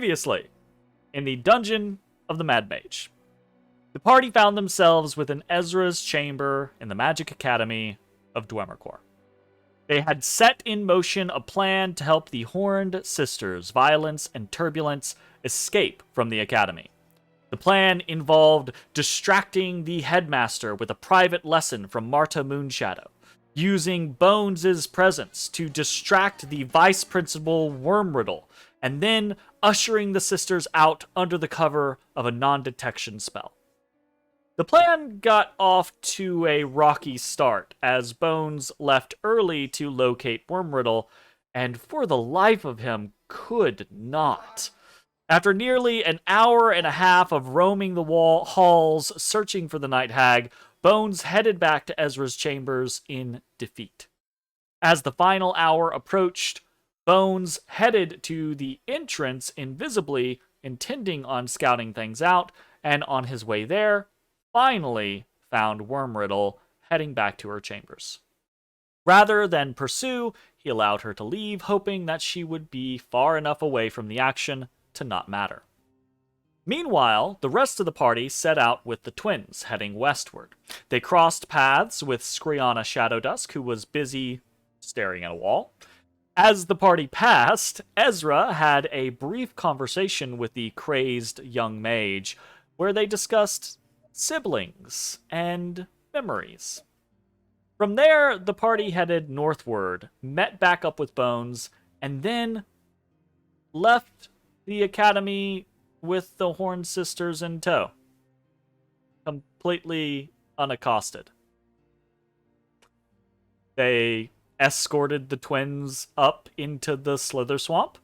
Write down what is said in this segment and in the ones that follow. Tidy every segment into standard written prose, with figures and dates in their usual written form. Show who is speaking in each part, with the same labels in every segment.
Speaker 1: Previously, in the dungeon of the Mad Mage, the party found themselves within Ezrah's chamber in the Magic Academy of Dwemercore. They had set in motion a plan to help the Horned Sisters, Violence and Turbulence, escape from the Academy. The plan involved distracting the headmaster with a private lesson from Marta Moonshadow, using Bones' presence to distract the vice principal Wormriddle, and then ushering the sisters out under the cover of a non-detection spell. The plan got off to a rocky start, as Bones left early to locate Wormriddle, and for the life of him could not. After nearly an hour and a half of roaming the halls searching for the Night Hag, Bones headed back to Ezrah's chambers in defeat. As the final hour approached, Bones headed to the entrance invisibly, intending on scouting things out, and on his way there, finally found Wormriddle heading back to her chambers. Rather than pursue, he allowed her to leave, hoping that she would be far enough away from the action to not matter. Meanwhile, the rest of the party set out with the twins, heading westward. They crossed paths with Skriana Shadowdusk, who was busy staring at a wall. As the party passed, Ezrah had a brief conversation with the crazed young mage, where they discussed siblings and memories. From there, the party headed northward, met back up with Bones, and then left the academy with the Horned Sisters in tow, completely unaccosted. They escorted the twins up into the Slither Swamp,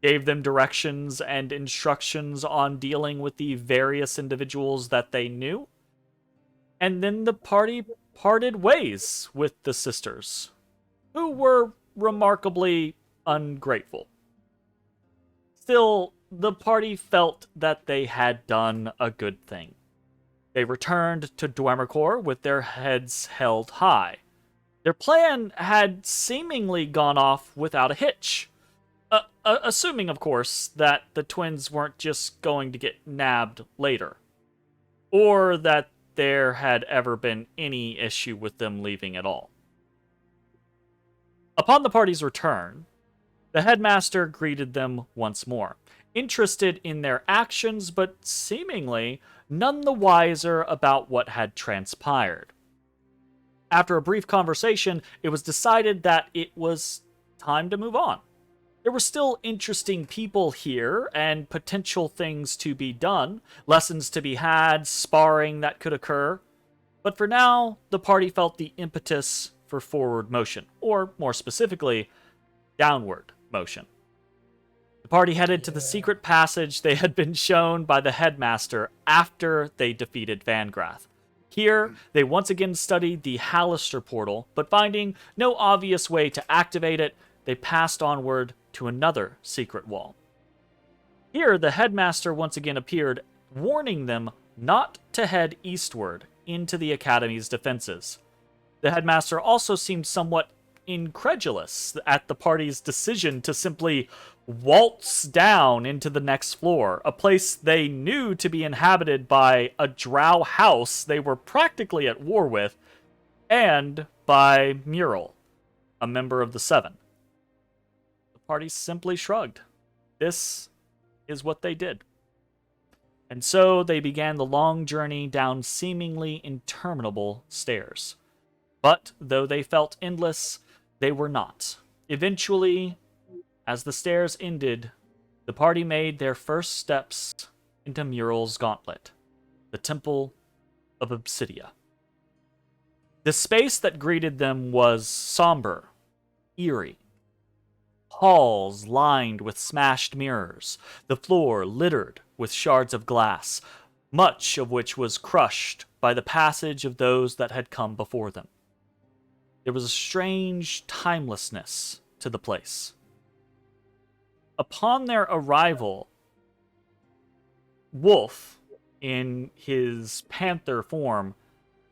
Speaker 1: gave them directions and instructions on dealing with the various individuals that they knew, and then the party parted ways with the sisters, who were remarkably ungrateful. Still, the party felt that they had done a good thing. They returned to Dwemercore with their heads held high. Their plan had seemingly gone off without a hitch. Assuming, of course, that the twins weren't just going to get nabbed later. Or that there had ever been any issue with them leaving at all. Upon the party's return, the headmaster greeted them once more, interested in their actions, but seemingly none the wiser about what had transpired. After a brief conversation, it was decided that it was time to move on. There were still interesting people here, and potential things to be done, lessons to be had, sparring that could occur. But for now, the party felt the impetus for forward motion, or more specifically, downward motion. The party headed to the secret passage they had been shown by the headmaster after they defeated Vangrath. Here, they once again studied the Halaster portal, but finding no obvious way to activate it, they passed onward to another secret wall. Here, the headmaster once again appeared, warning them not to head eastward into the Academy's defenses. The headmaster also seemed somewhat incredulous at the party's decision to simply waltz down into the next floor, a place they knew to be inhabited by a drow house they were practically at war with, and by Muriel, a member of the Seven. The party simply shrugged. This is what they did. And so they began the long journey down seemingly interminable stairs. But though they felt endless, they were not. Eventually, as the stairs ended, the party made their first steps into Muriel's gauntlet, the Temple of Obsidia. The space that greeted them was somber, eerie. Halls lined with smashed mirrors, the floor littered with shards of glass, much of which was crushed by the passage of those that had come before them. There was a strange timelessness to the place. Upon their arrival, Wolf, in his panther form,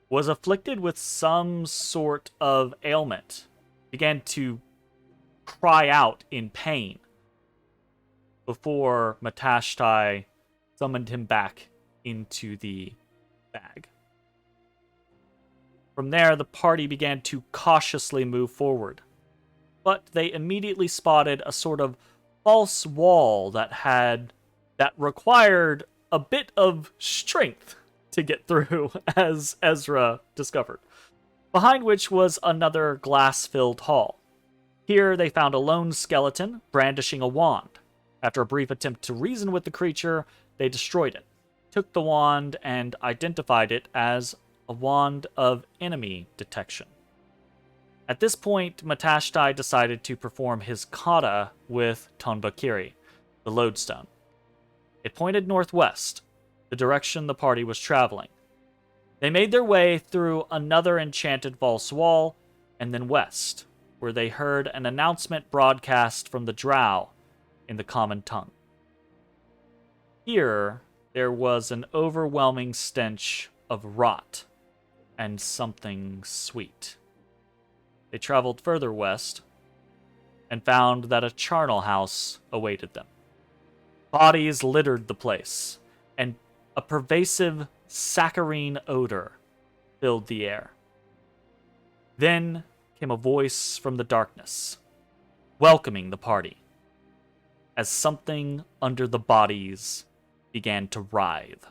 Speaker 1: was afflicted with some sort of ailment, began to cry out in pain. before Matashtai summoned him back into the bag. From there, the party began to cautiously move forward, but they immediately spotted a sort of false wall that required a bit of strength to get through, as Ezrah discovered, behind which was another glass-filled hall. Here they found a lone skeleton brandishing a wand. After a brief attempt to reason with the creature, they destroyed it, took the wand, and identified it as a wand of enemy detection. At this point, Matashtai decided to perform his kata with Tonbakiri, the lodestone. It pointed northwest, the direction the party was traveling. They made their way through another enchanted false wall, and then west, where they heard an announcement broadcast from the drow in the common tongue. Here, there was an overwhelming stench of rot and something sweet. They traveled further west and found that a charnel house awaited them. Bodies littered the place, and a pervasive saccharine odor filled the air. Then came a voice from the darkness, welcoming the party, as something under the bodies began to writhe.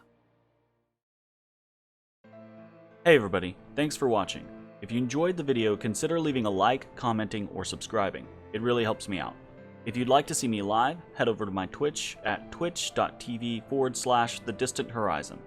Speaker 2: Hey everybody, thanks for watching. If you enjoyed the video, consider leaving a like, commenting, or subscribing. It really helps me out. If you'd like to see me live, head over to my Twitch at twitch.tv/thedistanthorizon.